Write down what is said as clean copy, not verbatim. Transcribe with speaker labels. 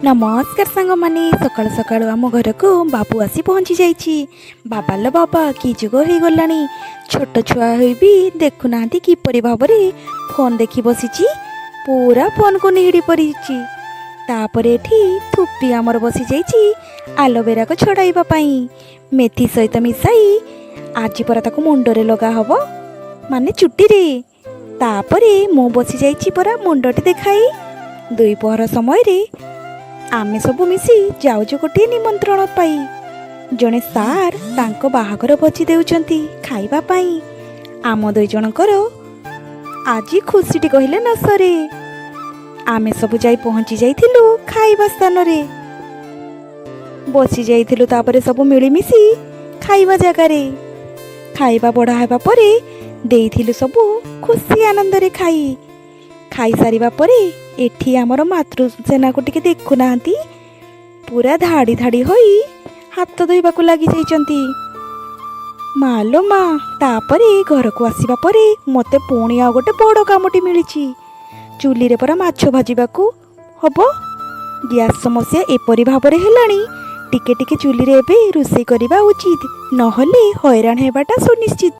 Speaker 1: नमस्कार सांग माने सकाळ सकाळ आम घर को बाबू आसी पहुँची जाइए। बाबा लो बाबा कि जुग हो गलानी छोट छुआ हुई भी देखुना किपरि भाव फोन देखी बसी पूरा फोन को निहिड़ी पड़ी। तापर एठी थुपी आमर बसी जाइए आलोवेरा को छड़ाइबा पाई मेथी सहित मिसाई आज परा ताको मुंडरे लगा हब माने चुटी रे। तापरे मु बसी जाइए परा मुंडटी देखाई। दुई पहर समय रे आमे सबु मिसी जाउजु गोटे निमंत्रण पाई जड़े सार तांको बाहागर भोजी देउचंती खाइबा पाई। आम दुई जनकर आज खुशीटी कहले न सरे। आमे सबु जाई पहुँची जाइथिलु खाइबा स्थान रे बसी जाइथिलु। तापरे सबु मिलीमिशी खाइबा जगह रे खाइबा बढ़ा हेबा परे देइथिलु सबु खुशी आनंद रे खाई सारिबा परे एठी आमर मातृसेना को टिके देखु नांती पूरा धाड़ी धाड़ी होई हाथ धोइबा को लागी जाइचंती। मालो मा तापरे घर को आसीबा परे मते पुणी आ गोटे बड़ कामटी मिलिछि। चुली रे परा माछ भाजिबा को हबो। गैस समस्या एपरि भाबरे हेलाणी टिके टिके चुली रे एबे रोषेई करिबा उचित नहले हैरान हेबाटा सुनिश्चित।